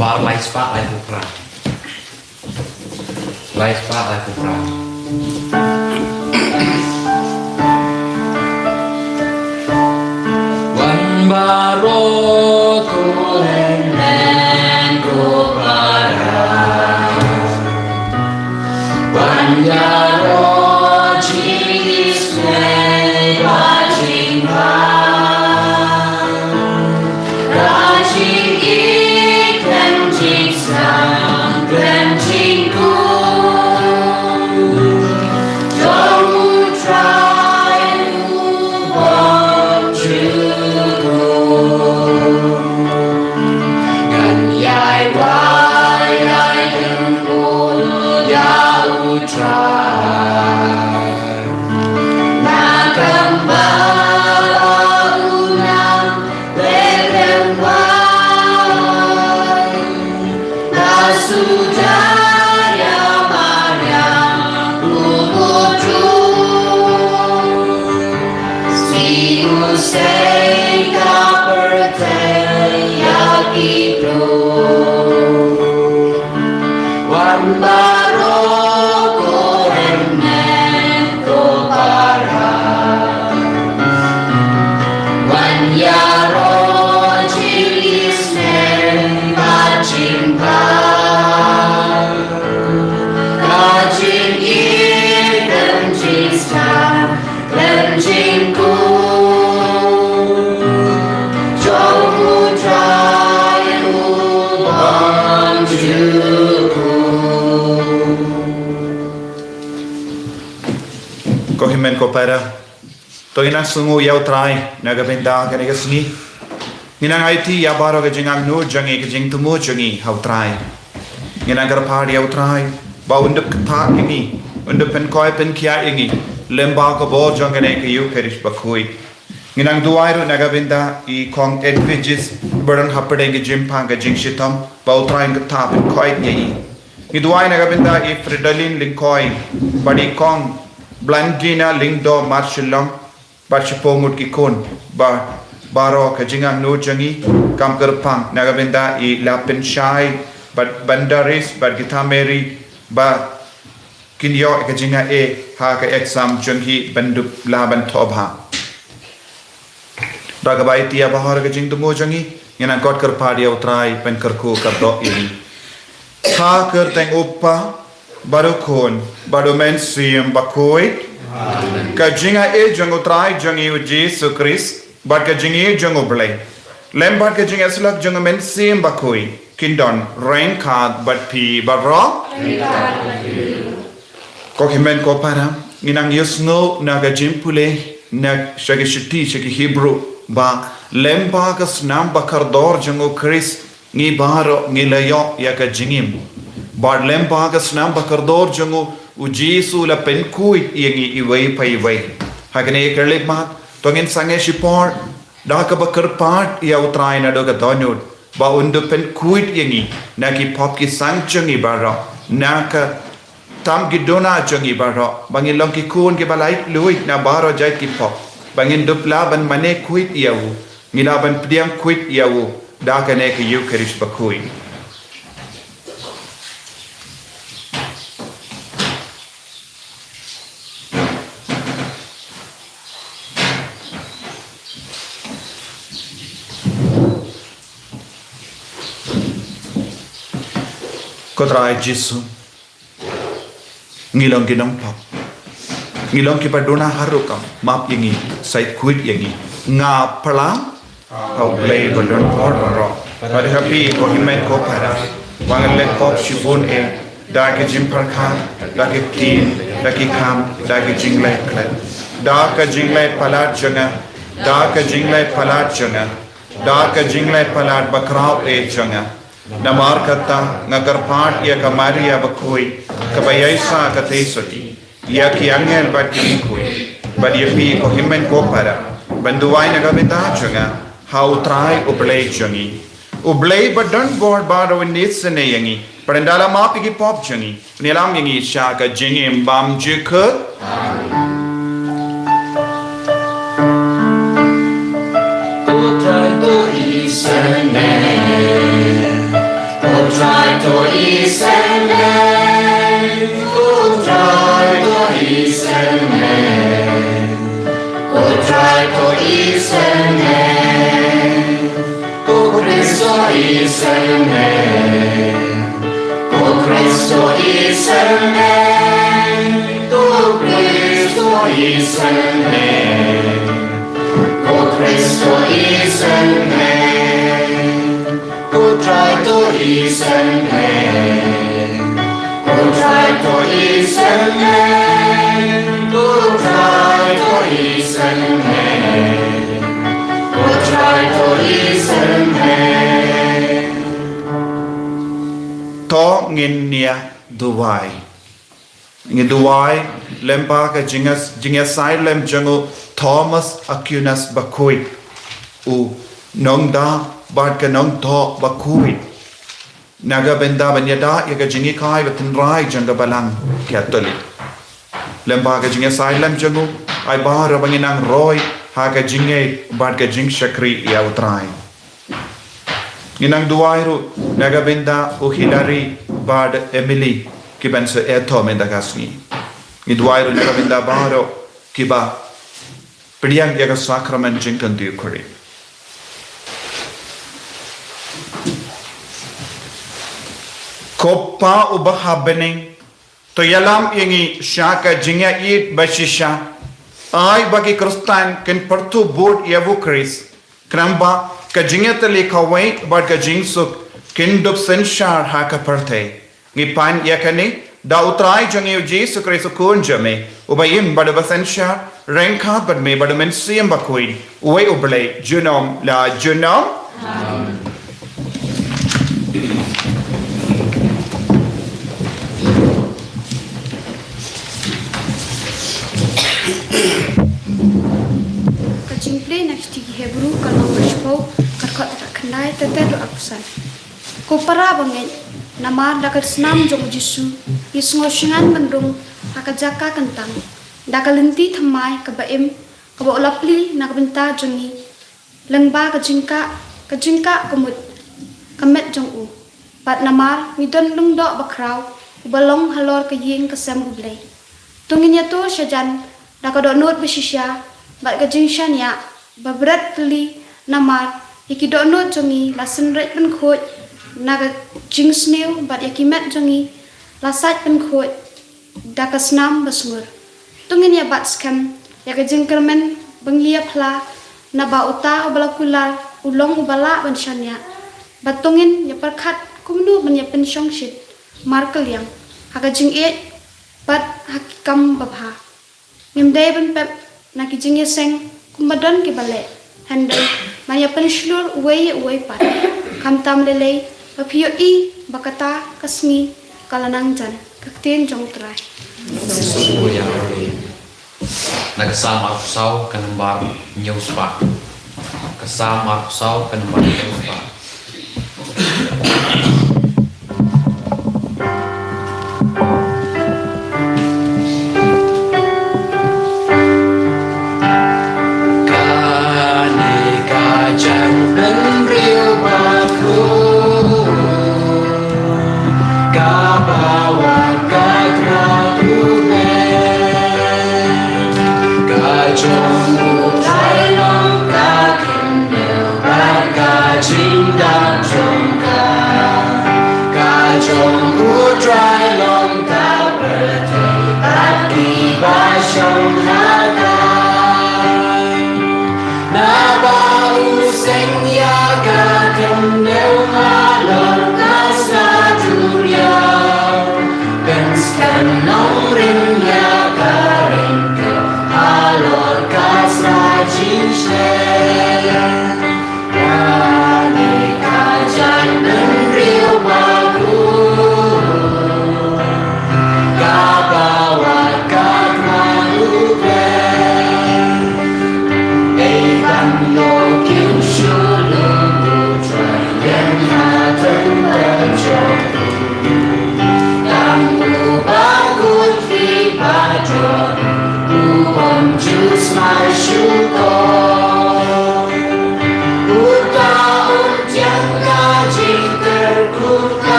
Bar lai spa lai pupra. Lai spa lai pupra. Wan baro tulen men kupara. Wan yaro chis me bajing ba. Kohimen kopera to ina sungu yau trai naga benda kene gasni ina ngaiti ya baro ga jingang no jangi ga jing tumo jangi hau trai ina gar par yau trai ba undup kta ingi undup pen koi pen kia ingi lemba ko bo jangane ke yu perish bakui ina duairu naga benda I kong edviges burden hapade ga jimpa ga jing shitam ba utrai ga ta pen koi ngi ni duai naga benda I fridolin linkoi badi kong Blankina lingdo marshilong Bachipomut kikun ba baro kajingang no jangi kam kerpang nagabenda I lapin shai but bandaris but gitameri ba kinyo kajinga ha ka exam jangi bandup laban tobha ragabai tia bahar kajing tumo jangi yana kot kerpadi utrai pen kerku kabdo ini ha kerteng upa Barukun, barumen siyam bakoi. Kajinga jango trai jangi u Jesus Christ, but kajingi jango blay. Lembar kajinga slak jango men siyam bakoi. Kindon rain card but pi barro. Kokimen ko para inang yusno naga jimpule na shagishiti shagi Hebrew ba lemba kas nam bakardor jango Christ ngi baro ngi layo ya kajingim. Bad lempa ka snam bakardor jango uji su la pen kuit yangi iway pa iway hagane kerlip mat tongin sange sipor da ka bakar part ya utrai na do ka donut ba undu pen kuit yangi na ki pop ki sang changi bara na ka tam gidona changi bara bangin long ki kun ki balai luit na baro jai ki pop bangin dupla ban mane kuit yawu ngila ban pdiang kuit yawu da ka ne ka yu kerish ba kuit Kotrai Jisu ngilong ginong pop ngilong ki paduna harukam map yangi sait kuit yangi nga palang au play bodon ro pada happy ko himen ko para wangan let pop shibun e da ke jim parkha da ke tin da ke kam da ke jingle klet da ka jingle palat janga da ka jingle palat janga da ka jingle palat bakrao e janga Namar kata ngagar part ya kamari ya bakoi kabayasa katesoti ya ki angel bat ki koi bat ya pi ko himmen ko para banduai nagabita chunga how try ublay chungi ublay but don't board baro in this ne yangi parandala ma pi pop chungi nilam yangi sha ka jingim bam jikha try to isane try to isane try to isane try to isane Cristo isane Cristo isane Cristo isane Cristo isane try to isane try to isane try to isane try to isane to ngin nia duwai ngi duwai lempa ka jingas sai lem jango Thomas Aquinas bakoi u nongda bad ka nong to bakoi naga benda banyada yaga jingi kai batin rai janga balang katoli lempa ka jingas sai lem jango ai bar banginang roy ha ka jinge bad ka jing shakri ya utrai Inang duwairu naga benda u Hilary bad Emily kibansa eto mendagasni ni duwairu naga benda baro kiba pediang yaga sakramen jingkan du kuri Koppa ubahabening to yalam yangi shaka jingya it bashisha ai bagi kristan ken pertu board yavu kris kramba ka jingya tali kawai bad ka jingsuk ken dup senshar ha ka parte ngi pan yakani da utrai jangi Jesus Christ kun jame ubayim bad basenshar renkhat bad me bad men siem bakoi uwe ublay junom la junom Play next to Hebrew kalau berspo kakak kenai teteru akusan. Ko para bangen nama dakal senam jong Jisu Yesus ngosingan mendung akajaka kentang dakal lenti thamai kabaim kaba ulapli nakabenta jongi lengba kajingka kumut kamet jong u pat namar midon lungdo bakraw ubalong halor kaying kasem ublay tunginya to syajan dakado not besisya bat kajingsan ya babrat peli namar ikidono jongi lasen ret pen khoj naga jingsneu bat yakimet jongi lasat pen khoj dakasnam basmur tungin ya bat skam yaga jingkermen benglia phla naba uta ubalakular ulong ubala banshanya batungin ya perkhat kumnu banya pen shongshit markel yang haga jing e bat hakam babha nimdai ban pep nakijing seng kumadan ki bale handle maya penslur uwe pat kamtam lele papio I bakata kasmi kalanang jan kakten jong trai Subuya ori. Nagsama ako sa kanambar news pa. Kasama ako sa kanambar news pa.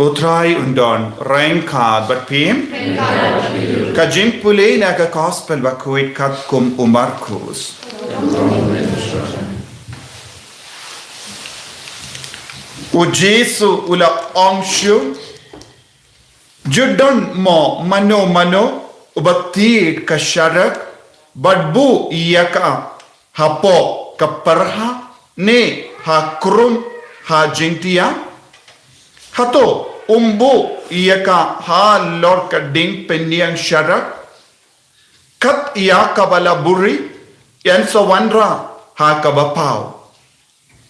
Utrai undon rengkad bat pim kajing pulih na ka gospel bakuit kat kum Markus. U Jesu ula ongshu judon mo mano ubati ka syarak badbu iyaka hapo kaparha ne hakrum ha jingtia hato umbu iyaka ha lor ka ding pendiang syarak kat iyaka bala buri yan sa wanra ha kabapau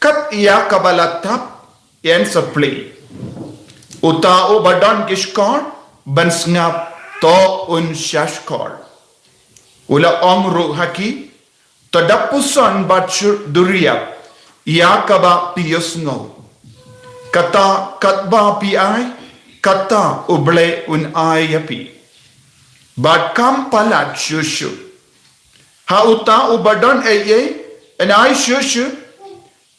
kat ia kabalatap yan sapli. Uta o badan kishkor ban snap to un shashkor. Ula ongru haki tadapusan bachur duriap ia kaba piyosngo. Kata katba pi ai kata uble un ai yapi. But kam palat shushu. Ha uta ubadan eye and I shushu.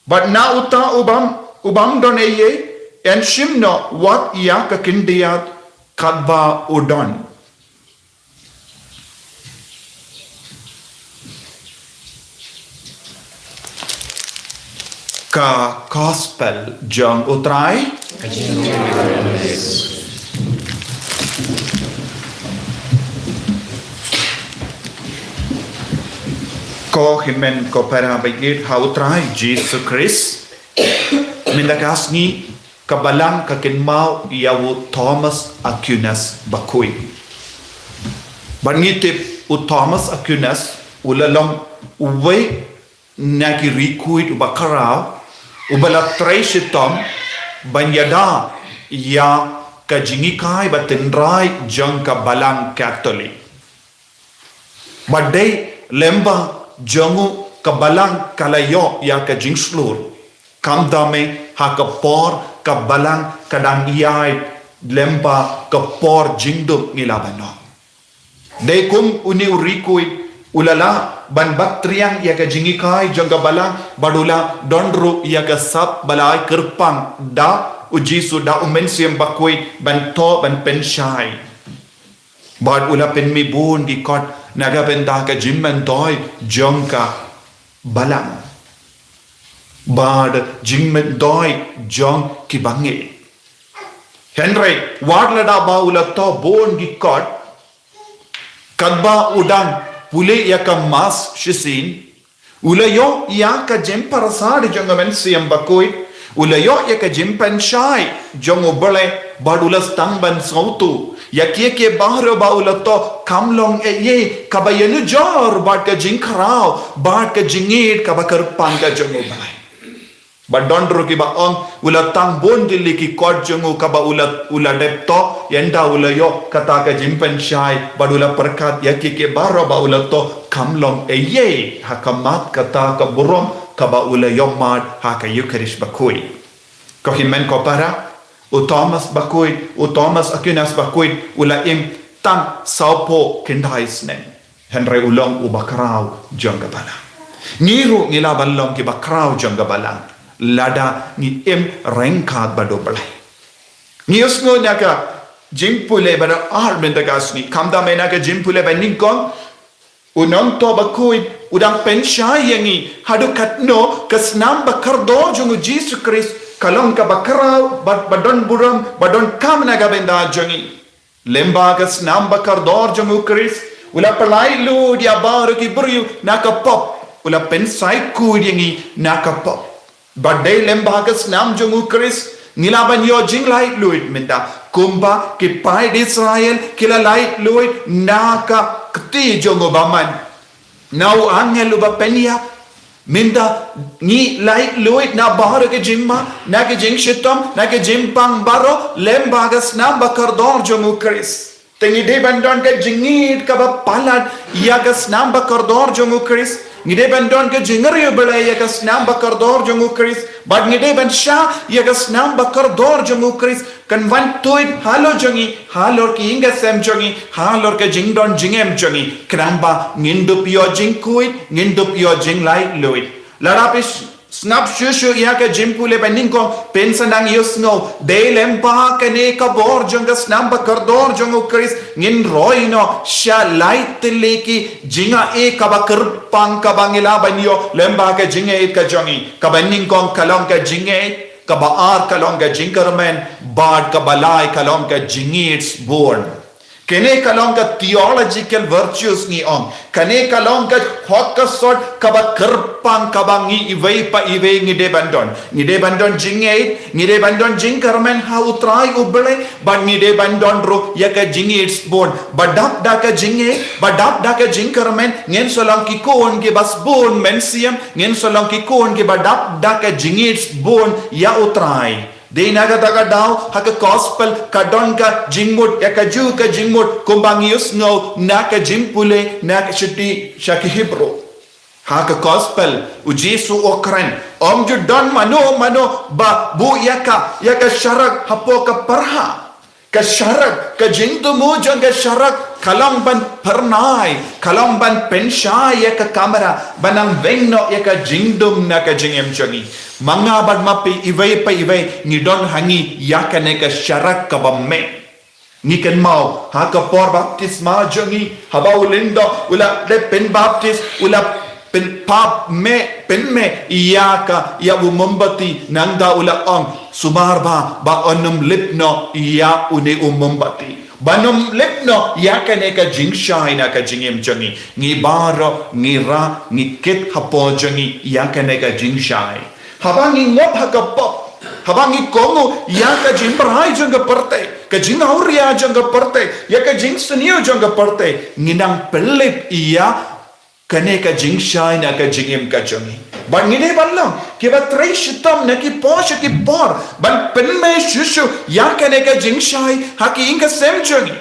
But na uta ubam don eye and shimno what ya kakindiyat kadba udon. Ka gospel jong utrai ko himen ko para bagit hautrai Jesus Christ mindagasni kabalang kakinmao yawu Thomas Aquinas bakui bangitip u Thomas Aquinas ulalong uwe nakirikuit ubakarao ubala traisitom banyada ya kajingikai batindrai jang kabalang Catholic badai lemba jangu kabalang kalayo ya kajingslur kamdame hakapor kabalang kadang iyay lemba kapor jingdum ngilabano de kum uni urikuit ulala ban baktriang ya kajingikai jang kabalang badula donru ya kasap balai kerpang da uji suda umensiam bakui ban to ban penshai bad ula penmi bun di kot naga benda ka jimman toy jongka balang bad jimman toy jong ki bangi Henry wadlada ba ula to bon di kot kadba udang pule ya ka mas shisin ula yo ya ka jim parasad jongamen siam bakoi ula yo ya ka jim penshai jong ubale bad ula stangban sautu ya ke bahro baula to kamlong ye kabayanu jor bad ka jingkrao bad ka jingit kabakar pangka jongo bai bad dondro ki ba ong ula tang bon dilli ki kod jongo kaba ula depto yenda ula yo kata ka jimpen shai bad ula perkat ya ke bahro baula to kamlong ye hakamat kata ka burom kaba ula yo mad haka yukarish bakui ko himen ko para u Thomas bakui u Thomas Aquinas bakui ula im tam saupo kindaisnen Henry ulong u bakrao jongga balang niru ngila balong ki bakrao jongga balang lada ni im rengkat bado balai nius ngo naka jimpule bada armen dagasni kamda menaka jimpule baningkong unong to bakui udang penshai yangi hadu katno kasnam bakardo jongu Jesus Christ kalong ka bakarau badon buram badon kam naga benda jongi lembagas nam bakar dor jongu Chris ula palai lu dia baru ki buriu naka pop ula pensai ku yangi naka pop badai lembagas nam jongu Chris nilaban yo jing lai luit minda kumba ki pai di Israel kila lai luit naka kti jongu baman nau angel uba penya minda ni lai luit na bahar ke jimma na ke jing shitom na ke jimpang baro lembagas na bakardor jongu Chris tengi de bandon ke jingit ka palat yagas na bakardor jongu Chris ngide bandon ke jingari bela yagas na bakardor jongu Chris bad ngide ban sha yagas na bakardor jongu Chris kan wan toit halo jongi halor ki inga sem jongi halor ke jingdon jingem jongi kramba ngindup yo jingkuit ngindup yo jing lai luit larapis snap shushu ya ke jimpule beningko pensanang yusno de lempa kane ka bor jonga snamba kardor jongo Chris ngin roino sha light leki jinga e ka bakar pang ka bangila banyo lemba ke jinge it ka jongi ka beningko kalong ka jinge ka baar kalong ka jingkarmen bad ka balai kalong ka jingits born Kene kalong ka theological virtues ni ong. Kene kalong ka hokasot kaba kerpang kaba ngi iway pa iway ngide bandon. Ngide bandon jingait, ngide bandon jing karmen ha utrai ubele, but ngide bandon ro yaka jingait's born. Badap daka jingait, badap daka jing karmen, ngen solang kikon ke bas born mensiam, ngen solang kikon ke badap daka jingait's born ya utrai. They naga daw haka gospel kadon ka jingmut ya ka ju ka jingmut kumbangius no naka jimpule naka shiti shaki Hebrew haka gospel ujisu okran om ju don mano ba bu yaka sharak hapo ka parha ka sharak ka jintu mu jang ka sharak kalang ban pernai kalang ban penshai ya ka kamera banang vengno ya ka jingdum naka jingem changi Manga bad mapi iway pa iway ni don hangi yakane ka sharak ka bamme ni ken mau ha ka por baptisma jongi haba ulindo ula de pen baptist ula pen pap me pen me iyaka ya umumbati nanda ula ong sumarba ba onum lipno iya une umumbati Banum lipno yakane ka jingshai na ka jingem jongi ni baro ni ra ni kit hapo jongi yakane ka jingshai Habangi ngop hagapop, habangi kongo ya ka jing berai jangga perte, ka jing auria jangga perte, ya ka jing senio jangga perte, nginang pelip iya kane ka jing shai na ka jingim ka jongi. Ban ngine ballam, kiba trei shitam na ki posh ki por, ban penme shushu ya kane ka jing shai haki inga sem jongi,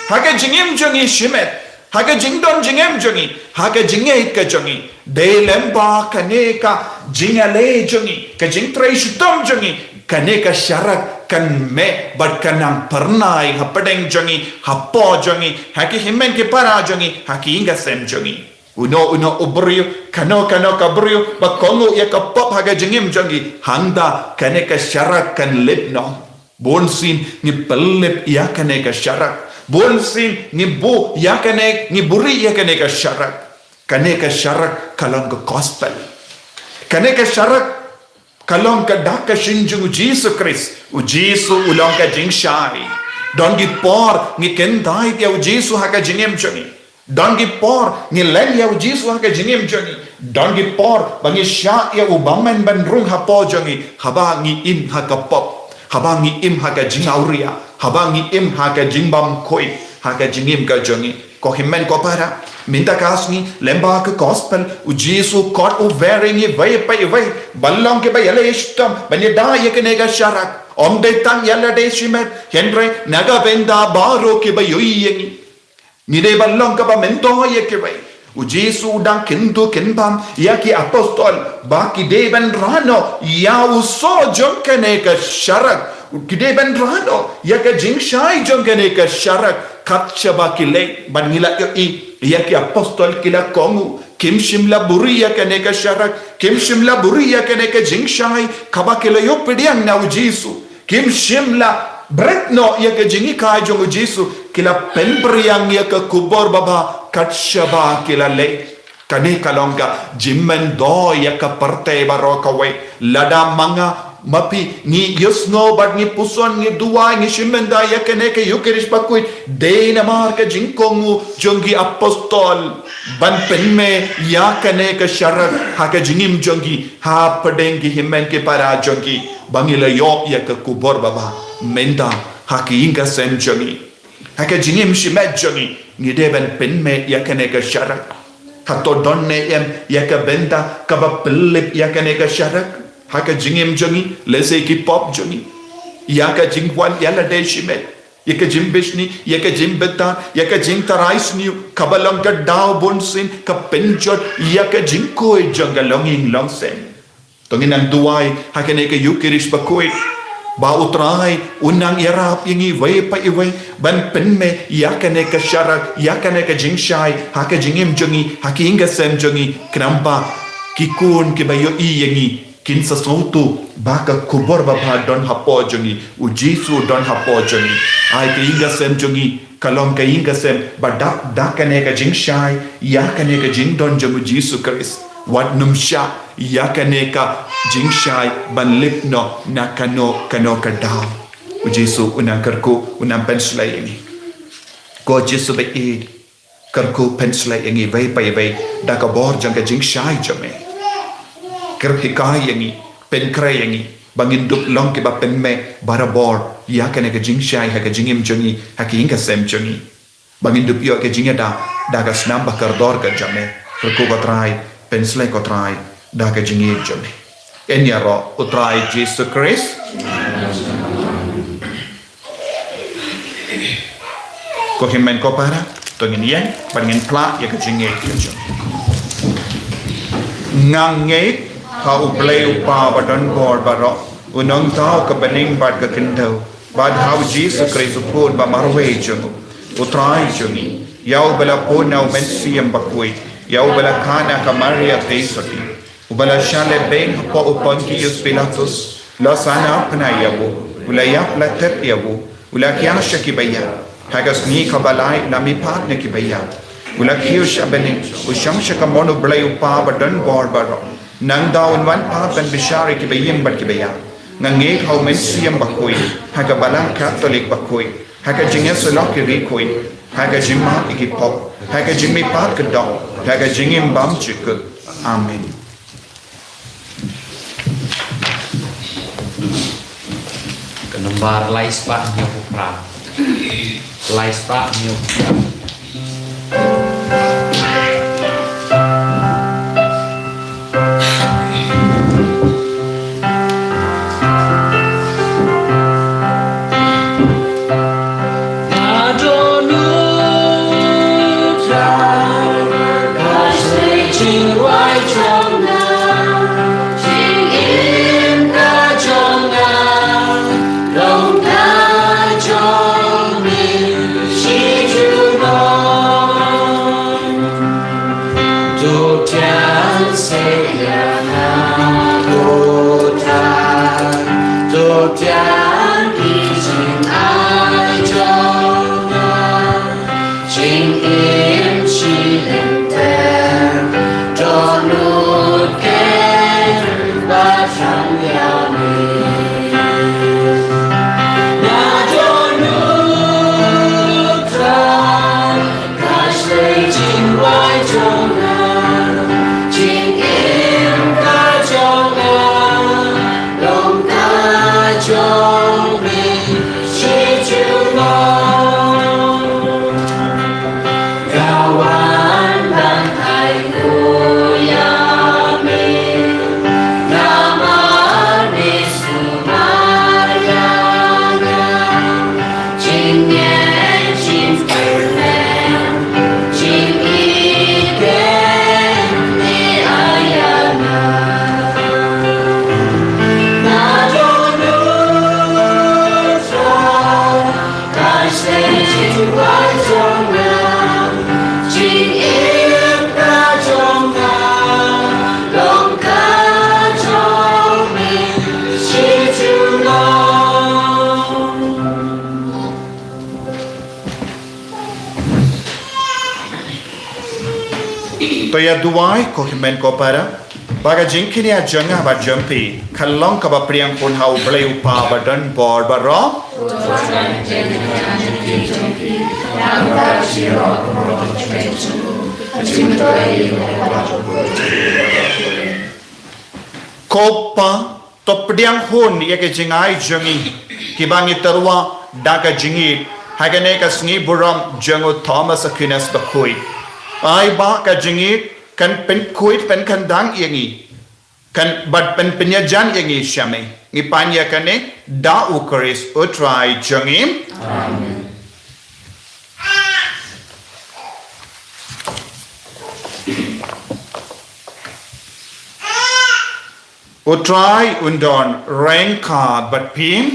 haka jingim jongi shimet. Haka jingdon jingem jongi, haka jingait ka jongi, de lemba kane ka jingale jongi, ka jingtray shutam jongi, kane ka sharak kan me bad kanang pernai hapadeng jongi, hapo jongi, haki himen ke para jongi, haki inga sem jongi. Uno ubrio, kano kabrio, bakongo ya ka pop haka jingim jongi, handa kane ka sharak kan lipno, bonsin ni pelip ya kane ka sharak. Bolsin ni bu yakane ni buri yakane ka sharak kalong ka gospel kane ka sharak kalong ka daka shinjung Jesus Christ ujisu ulong ka jingshai don gi por ni kendai ya ujisu haka jingem choni don gi por ni len ya ujisu haka jingem choni don gi por bangi sha ya ubamen ban rung hapo jongi haba ngi in haka pop habangi im haka jingauria habangi im haka jingbam koi haka jingim ka jongi ko himmen ko para minta kasni lemba ka gospel u jesu kot u wearing i vai pa i vai ballong ke ba yale ishtam bani da yekne ga sharak om de tan yalla de shimet henre naga benda baro ke ba yoyengi ni de ballong ka ba mento yeke vai u jesu dang kintu kinbam yaki apostol baki devan rano ya uso jonkene ka sharak kideban rano yaka jingshai jonkene ka sharak katchaba kile banila i yaki apostol kila kongu kim shimla buri yakane ka sharak kim shimla buri yakane ka jingshai kaba kila yo pidiang na u jesu kim shimla bretno yaka jingi kai jong u jesu kila penpriang yaka kubor baba katshaba kila le kane kalonga jimmen do yaka parte baroka we lada manga mapi ni yusno bad ni puson ni duwa ni shimenda yakane ke yukirish pakuit deina marka jingkongu jongi apostol ban penme yakane ka sharak haka jingim jongi ha padengi himmen ke para jongi bangila yo yaka kubor baba menda haki inga sem jongi haka jingim shimet jongi ni deben penme yakane ka sharak hato donne em yaka benda kaba pelip yakane ka sharak haka jingim jongi lese ki pop jongi yaka jingwan yala de shimet yaka jimbishni yaka jimbeta yaka jingtarais kabalang ka daw bonsin ka penjot yaka jingko jangalongin longsen tongin ang duway haka ne ka yukirish pakoy ba utray unang yarap yingi way pa iway ban penme yakane ka sharak yakane ka jingshai haka jingim jongi haki inga sem jongi krampa kikun ke bayo iyengi kinsa sautu baka kubor baba don hapo jongi u jesu don hapo jongi ai ke inga sem jongi kalong ka inga sem badak dakane ka jingshai yakane ka jingdon jongu jesu Christ wat numsha yakane ka jingshai ban lipno na kano ka daw u jesu unang karku unang penslay ini ko jisu be id karku pensle yangi vai pai vai da ka bor jang ka jing shai jame ker hikai yangi pen krai yangi bangin dup long ke ba pen me barabor ya ka ne ka jing shai ha ka jingim jongi ha ki inga sem jongi bangin dup yo ka jinga da ka snam ba kardor ka jame karku ko trai pensle ko trai da ka jingi jame enya ro utrai Jesus Christ ko himen ko para to ngin yen ban ngin pla ya ka jinge ka ngang nge ha u play u pa ba don bor ba ro unong tao ka baning ba ka kinto ba how Jesus Christ put ba marwe chung utrai chungi yau bala po na men siem ba koi yau bala kana ka Maria teisoti ubala shale ben po upon ki us Pilatus la sana apna yabu ula yap la tep yabu ula kyasha ki baya hagas ni kabalai na mi pat ne ki baya ula kyush abeni usham shaka mono blay upa ba don bor ba nang daun wan pa ben bishari ki bayim ba ki baya ngange how men siem ba koi haga balang catholic ba koi haga jinges lo ki ri koi haga jimma ki pop haga jimmi pat ka dog haga jingim bam chik amen Kenembar lais pak nyopra lais pak nyopra to ya duai ko himen ko para baga jinkini a janga ba jampi khalong ka ba priang pon hau blai upa ba don bor ba ro kopa to priang hon ye ke jingai jangi ki bangi tarwa daga jingi hagane ka sngi buram jango Thomas Aquinas ba khoi ai ba ka jingi kan pen kuit pen kan dang yangi kan bat pen penyajan yangi syame ngi panya kane da ukris utrai jangim amen utrai undon renka bat pim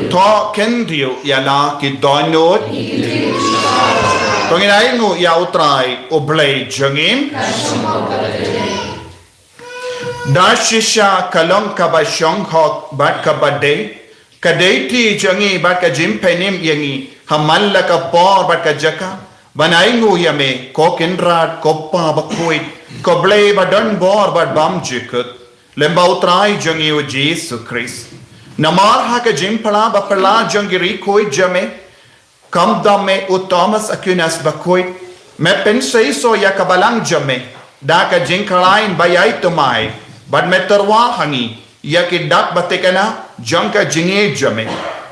to kendio yala ki donot Tonginai ngu ya utrai oblay jangim Dashisha kalong kabashong hok bat kabade kadeti jangi bat ka jimpenim yangi hamalla ka por bat ka jaka banai ngu yame kokindrat koppa bakuit koblay badon bor bat bam jikut lemba utrai jangi o Jesus Christ namar ha ka jimpala bapala jangi ri koi jame Kam dame u Thomas Aquinas bakoi. Me pensei so ya kabalang jame. Da ka jingkalain bayay tumay. Bad me terwa hangi. Ya ki dak batekana jangka jinge jame.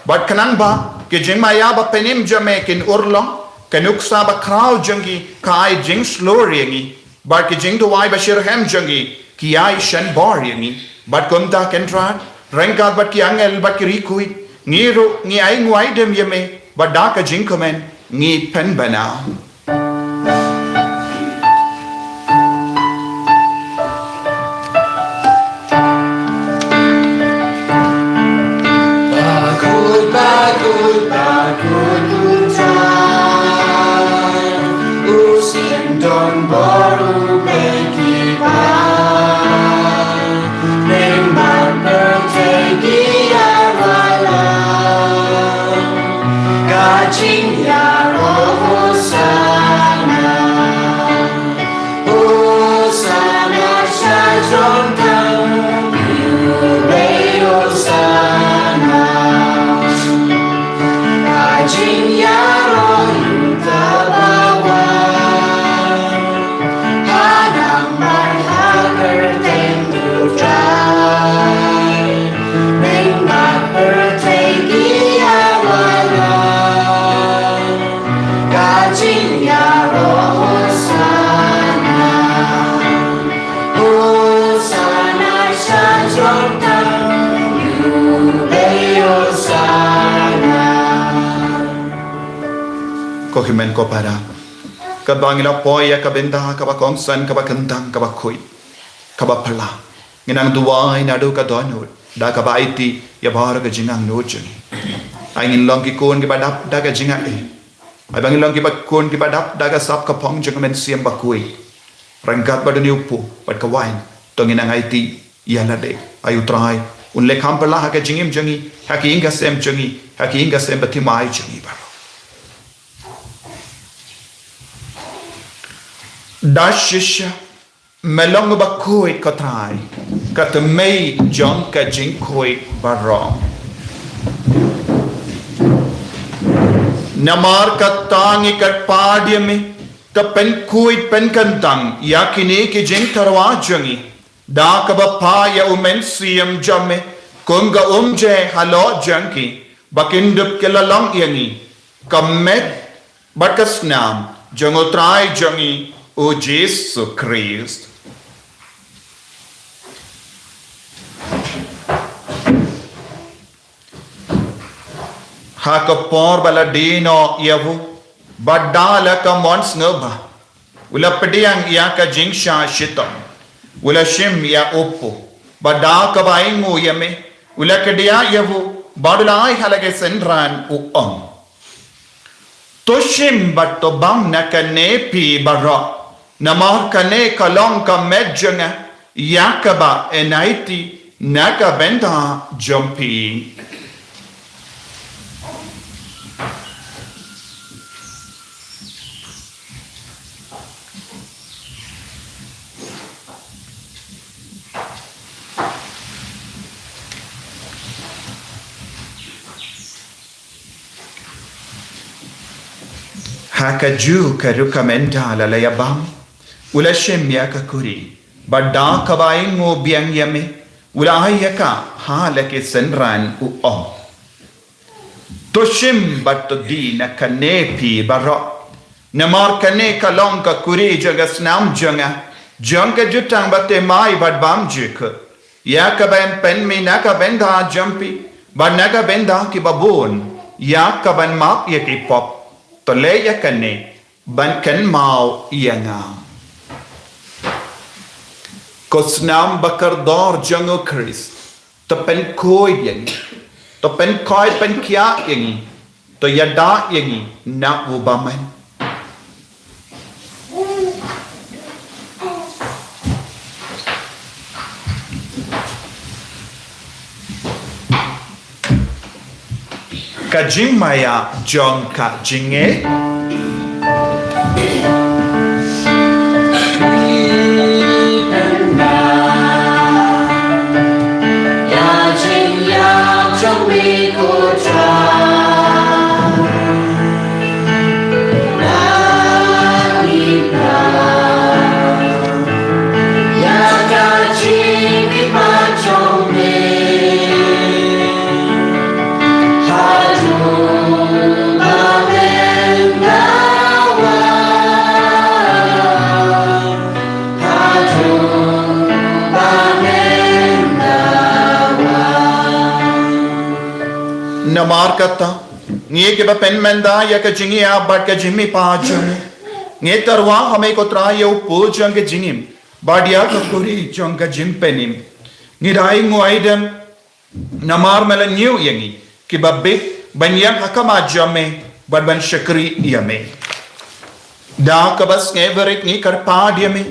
Bad kanang ba ki jingmaya ba penim jame kin urlong. Kanuksa ba kraw jangi kai jing slor yangi. Bad ki jing duwai ba shirhem jangi. Ki ay shen bar yangi. Bad kumta kentran. Rengkat bat ki angel bat ki rikui. Ngiru ngi ay nguay dem yame. Bad da ka jingkomen ngi pen bana. Don baru berkibar Memang bertegi awalam Kajing ya roh Hosana Hosana syajron kami Yulei Hosana Kajing ya roh Yutabawa Ko himen ko para. Kabangila poya kabenda kabakong san kabakentang kabakui. Kabapala. Nginang duwai nadu kadonut. Da kabaiti ya bara ka jingang nujuni. Ay ngilong ki kun ki badap da ka jinga e. Ay bangilong ki bakun ki badap da ka sap ka pong jang men siam bakui. Rangkat badani upu bad kawain. Tonginang aiti yanade. Ayu try. Unle kampala ha ka jingim jangi. Haki inga sem jangi. Haki inga sem batimai jangi baro. Da shisha melong bakui katrai kat mei jong ka jinkoi barong namar katangi kat padyame ka pen kui pen kantang yakini ki jing tarwa jangi da ka bapa ya umen siam jamme kunga umje halo janki bakindup kelalong yangi kamet bakasnam jangotrai jangi O Jesus Christ. Hakapor baladino yavu badala ka mons ngaba. Ula pediang ya ka jingsha shitam. Ula shim ya oppo. Bada ka baingu yame. Ula kedia yavu badulai halage sendran uong. Toshim bato bang nakanepi barok. Namar kane kalong ka medjanga yakaba enaiti naka benda jumpi. Hakaju karukamenda lalayabam. Ula shemya ka kuri. Bada kabain mo biyang yame. Ula ayaka halake senran uong. Toshim bato di na kanepi barok. Namar kane kalong ka kuri jagas nam janga. Janga jutang bate mai bad bam jika. Yaka ben pen mi naka benda jumpi. Bad naka benda ki babon. Yaka ban map yaki pop. Tole yakane. Ban ken mau yanga. Kosnam bakardor jango Christ. To pen koi yangi. To pen koi pen kia yangi. To yada yangi. Na ubaman. Kajing maya jong ka jinge. namar kata ngi ke ba pen menda ya ka jingi abat ka jimi pa jung ngi tarwa hame ko tra yo pu jang ke jingim badia ka kuri jang ka jim penim ngi dai ngoidem namar mela new yangi ke ba bit banyang hakama jame bad ban shakri yame da ka bas nge verik ngi kar pa diame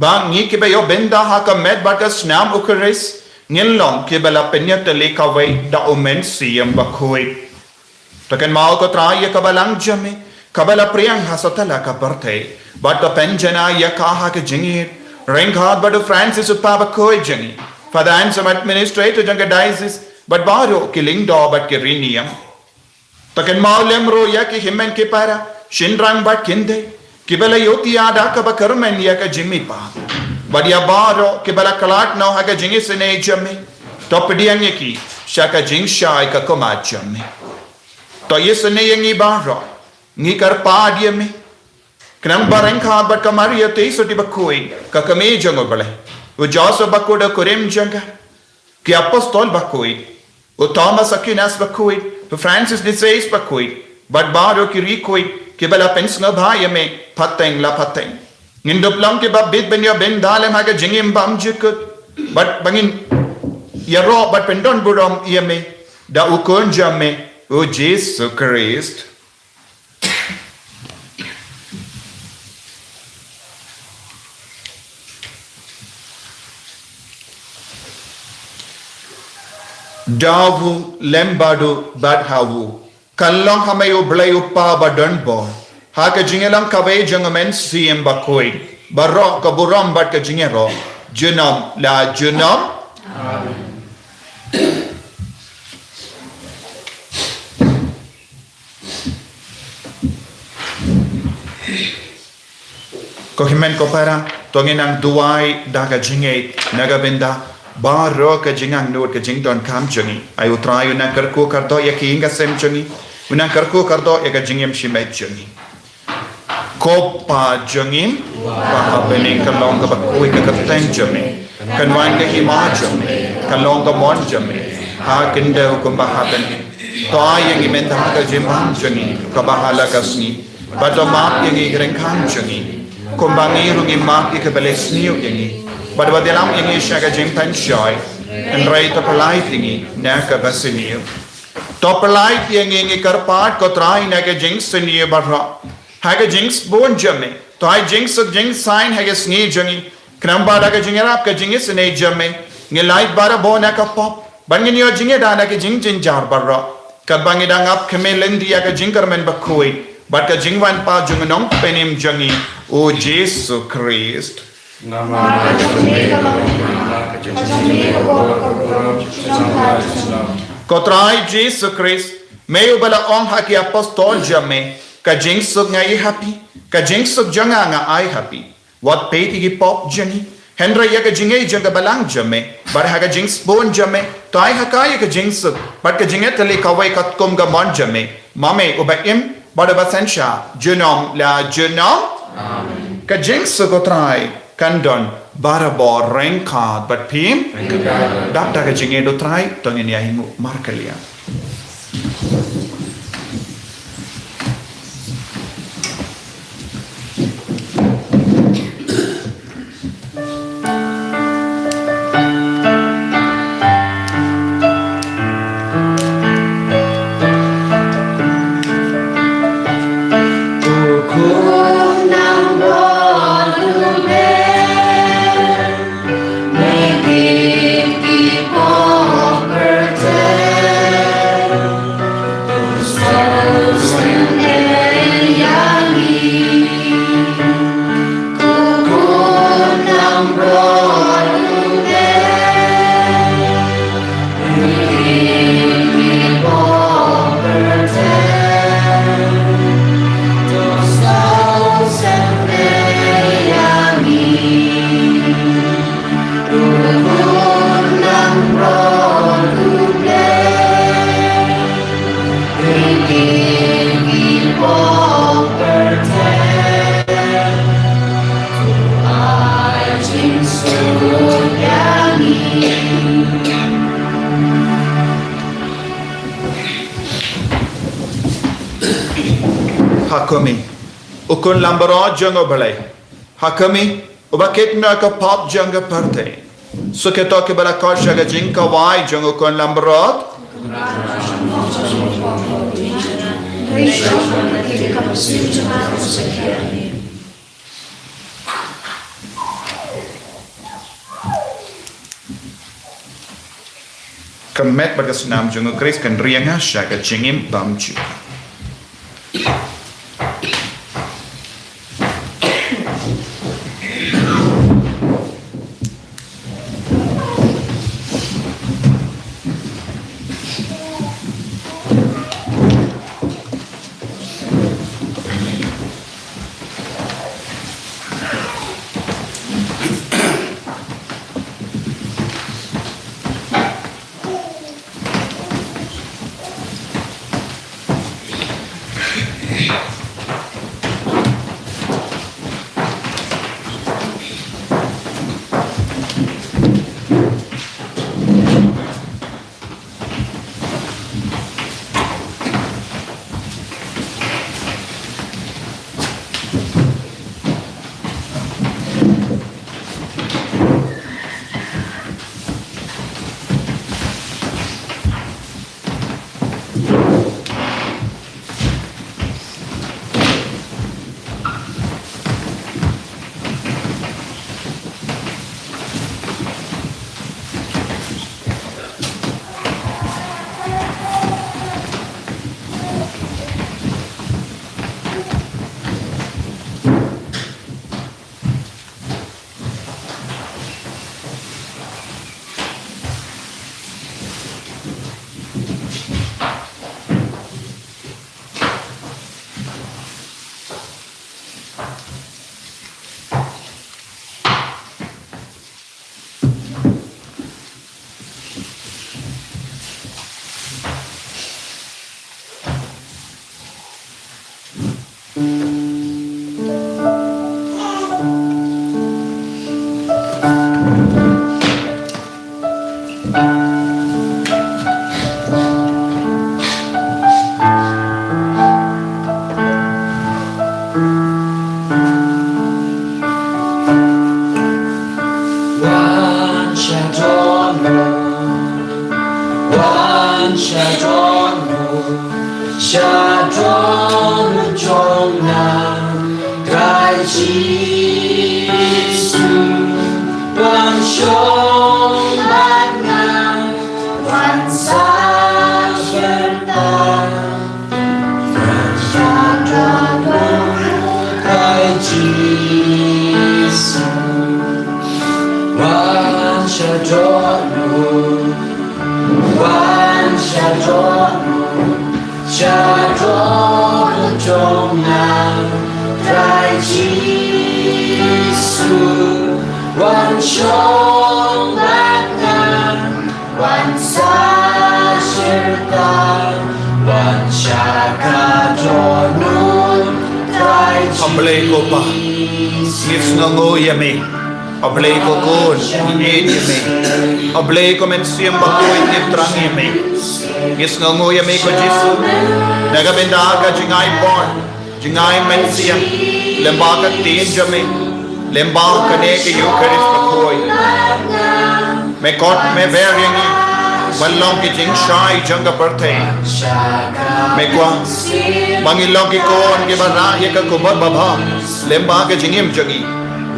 ba ngi ke ba yo benda haka med ba ka snam ukres ngilong ke bala penya tele ka wai da omen siyam ba khoi takan mau ko tra ya kabalang jame kabala priyang hasatala ka parte but the penjana ya ka ha ke jingi ring hard but Francis pa ba koi jingi fadan some administrator janga diocese but baro killing do but ke riniam takan mau lemro ya ke himen ke para shinrang but kinde kibala yoti ada ka ba karmen ya ka jimi pa but ya baro kibala kalat no ha ka jingi sene jame topdiang ki shaka jing shai ka koma jame to yesene yangi baro ngi kar pa dia me kram bareng kha bat kamari te soti bakoi ka kame jango bale o joso bakoda korem janga ki apostol bakoi o Thomas Aquinas bakoi o Francis de Sales bakoi but baro ki rikoi ki bala pensnga bhai me pateng la pateng ngindop lam ke ba bit ben ya ben dalem ha ga jingim bam jikut but bangin yaro but pendon burom yeme da ukon jame O Jesus Christ. Davu lembadu badhavu. Kalong hamayo blayo pa badanbo. Haka jingelang kawe jangamen siyem bakoi. Barok kaburam bad ka jingero. Junam la junam. Amen. Ko himen ko para tonginang duai daga jinge naga benda baro ka jingang nur ka jingdon kam jungi ay utrayo na karko kardo ya ki inga sem jungi una karko kardo ya ka jingem shimet jungi ko pa jungi pa bening kalong ka bakui ka kateng jungi kanwan ka hima jungi kalong ka mon jungi ha kinda ko bahaben to ay yang imenta ka jimang jungi ka bahala kasni bato map yang igreng kan jungi kumbangi rungi mak ikabeles niyo yangi badwa dilam yangi shaga jimpan shoy and ray to polite yangi naka basiniyo to polite yangi karpat ko try naka jinx siniyo barra haga jinx bon jame to I jinx of jinx sign haga sni jangi knamba daga jingerap ka jingis ne jame ngi light bara bona ka pop bangin yo jinge dana ka jing jin jar barra kabangi dangap kemelendi ka jinkarmen bakoi but ka jingwan pa jungnong penim jangi O Jesus Christ. Kotrai Jesus Christ. Mayo bala ong haki apostol jame. Ka jingsug nga i happy. Ka jingsug janga nga I happy. What peti gi pop jangi. Hendra ya ka jingay janga balang jame. Bar haka jings bon jame. Tai hakaya ka jingsug. But ka jinget tali kaway katkum ga mon jame. Mame uba im. Bada basensha. Junom la junom. Amen. Ka jinx ko try kandon barabo rengka but pim dapta ka jinge do try tongin ya himu markalia hakumi ukun lambaro jango balai hakami ubaket na ka pop janga parte suketo ke bala kosha ga jinka wai jango kun lambaro kemet berkesenam jango kris kan rianga syaga jingim bamju Oblei ko pa, ngis ngongo yame, oblei ko kon, inged yame, oblei ko men siyam bakoy nitrang yame, ngis ngongo yame ko Jisu, nagabenda ka jingay born, jingay men siyam, lemba ka tin jame, lemba ka ne ke yukaris bakoy, me kot me bearing Malong ki jing shai janga birthday. Megwa mangilong ki kon ki bara ye ka kubar baba lemba ke jingim jagi.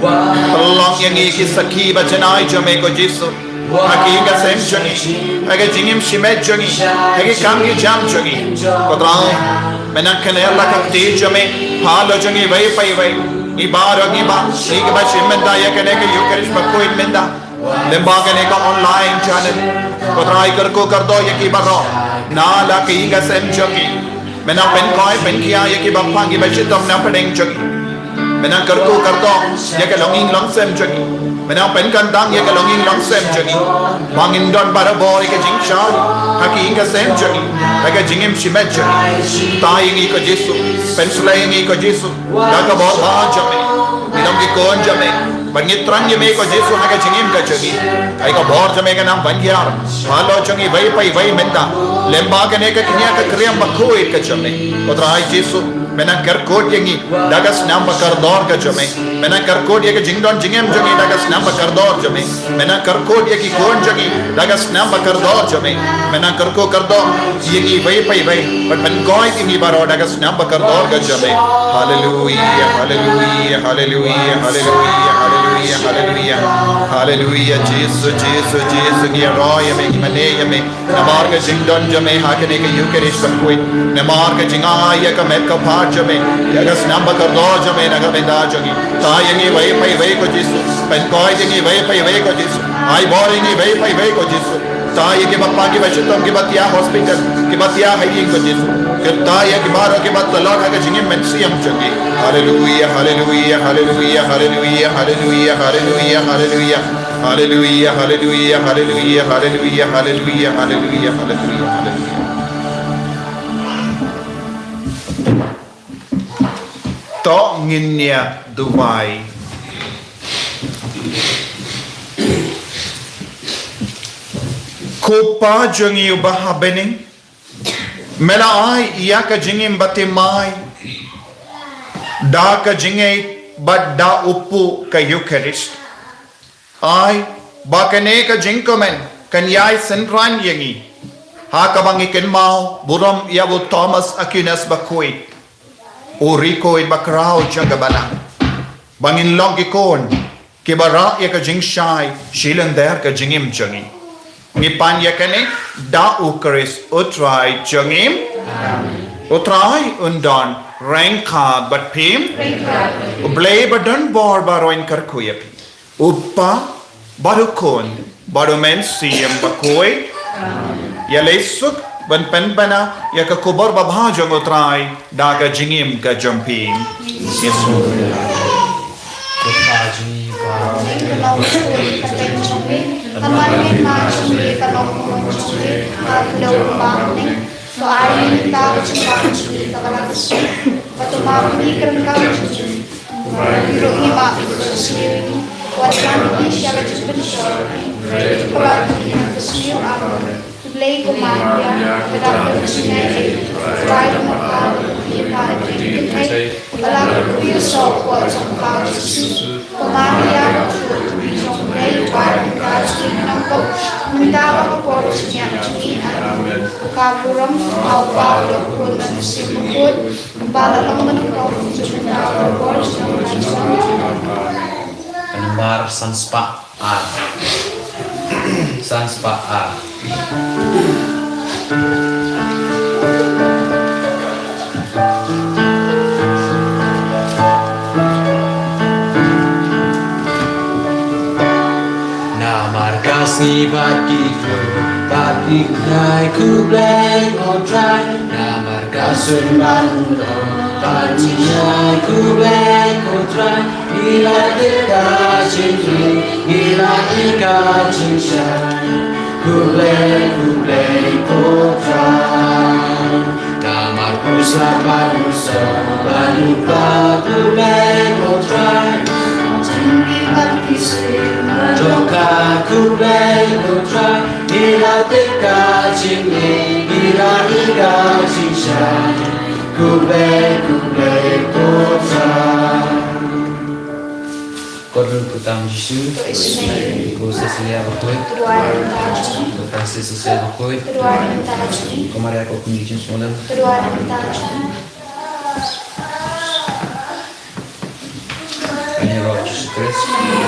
Palong yang ki sakhi bachanai jame ko Jisu. Haki ka sem jagi. Haki jingim shimet jagi. Haki kam ki jam jagi. Kodrao menakane Allah ka te jame halo jagi vai pai vai. Ibaro ki ba ni ke ba shimenda ye kane ke yukarish ba koi menda. Lemba kane ka online channel. Kotrai karko kardo yaki baro na la ki ga sem jogi mena pen koi pen kia yaki bappa ki bachitom na padeng jogi mena karko kardo yaki longing long sem jogi mena pen kandang yaki longing long sem jogi bangin don bara boy ke jing shal haki ga sem jogi haki jingim shimet jogi taingi ko Jisu pen sulaingi ko Jisu daga bo ba jame minam ki kon jame Bangitran yame ko Jesu naga jingim ka chagi. Ay ko bor jame ka nam bangyar. Halo changi vai pai vai menta. Lemba ka ne ka kinya ka kriyam bakhoit ka chame. Otra ay Jesu mena karkot yangi dagas nam bakardor ka chame. Mena karkot ye ka jingdon jingem jangi dagas nam bakardor chame. Mena karkot ye ki kon jangi dagas nam bakardor chame. Mena karko kardo yangi vai pai vai. But ben koi yangi baro dagas nam bakardor ka chame. Hallelujah, hallelujah, hallelujah, hallelujah, hallelujah, hallelujah, hallelujah. Jesus, Jesus, Jesus. Ki roy me ki mane me. Namar ka jingdon jame hakane ka yukerish bakoi. Namar ka jinga ya ka met ka phat jame. Dagas nam bakardor jame naga benda jangi. Ta yangi vai pai vai ko Jesus. Ben koi yangi vai pai vai ko Jesus. Ai bor yangi vai pai vai ko Jesus. Ta ye ke bappa ki bachutom ki batia hospital ki batia haying ko Jesus. Kirta ye ki baro ki bat lord ka jingim men siam jangi. Hallelujah, hallelujah, hallelujah, hallelujah, hallelujah, hallelujah, hallelujah, hallelujah, hallelujah, hallelujah, hallelujah, hallelujah, hallelujah, hallelujah, hallelujah. To nginya Dubai. Kupa jangi ubah bening. Mela ai iya ka jingim batimai. Da ka jingai but da upu ka Eucharist. Ai ba ka ne ka jingkomen kan yai senran yangi. Ha ka bangi ken mau buram ya bu Thomas Aquinas bakoi. O rico i bakrao jagabala. Bangin long ikon ke bara ya ka jing shai shilander ka jingim jangi. Ngipan ya kane da Eucharist utrai jangim. Utrai undan Rankad but pim Ublay badan bor baroin karkuya Uppa barukon barumen siyam bakoi Yalesuk ban penbana yakakubar babhajang utrai daga jingim ka jampim Yesu So I need that to the balance. But the Mami can come to you. Looking about what can be shall it been shown. About the seal to lay command without the snake, right on the power of the United, allow the real salt words of power to see. Command to be from day while God's kingdom goes. Mendawa ko niya at kaburam au Paulo ko na sipukod bala lang manungkaw sa mendawa ko Penambar Sanspa A. Sanspa A. Kasih bagi krai ku blank or dry. Namar kasun bangun bagi krai ku blank or dry. Ila ika cinci, ila ika cinci. Ku blank or dry. Namar kusapan lupa ku blank or dry. Joka ku blank try, ila teka jingi, ila ika jinsa. Ku blank try. Kodul putam Yesus, ku sesuai bakoi, ku kasih sesuai bakoi. Kemarin aku punya jenis model. Ini roh Yesus Kristus.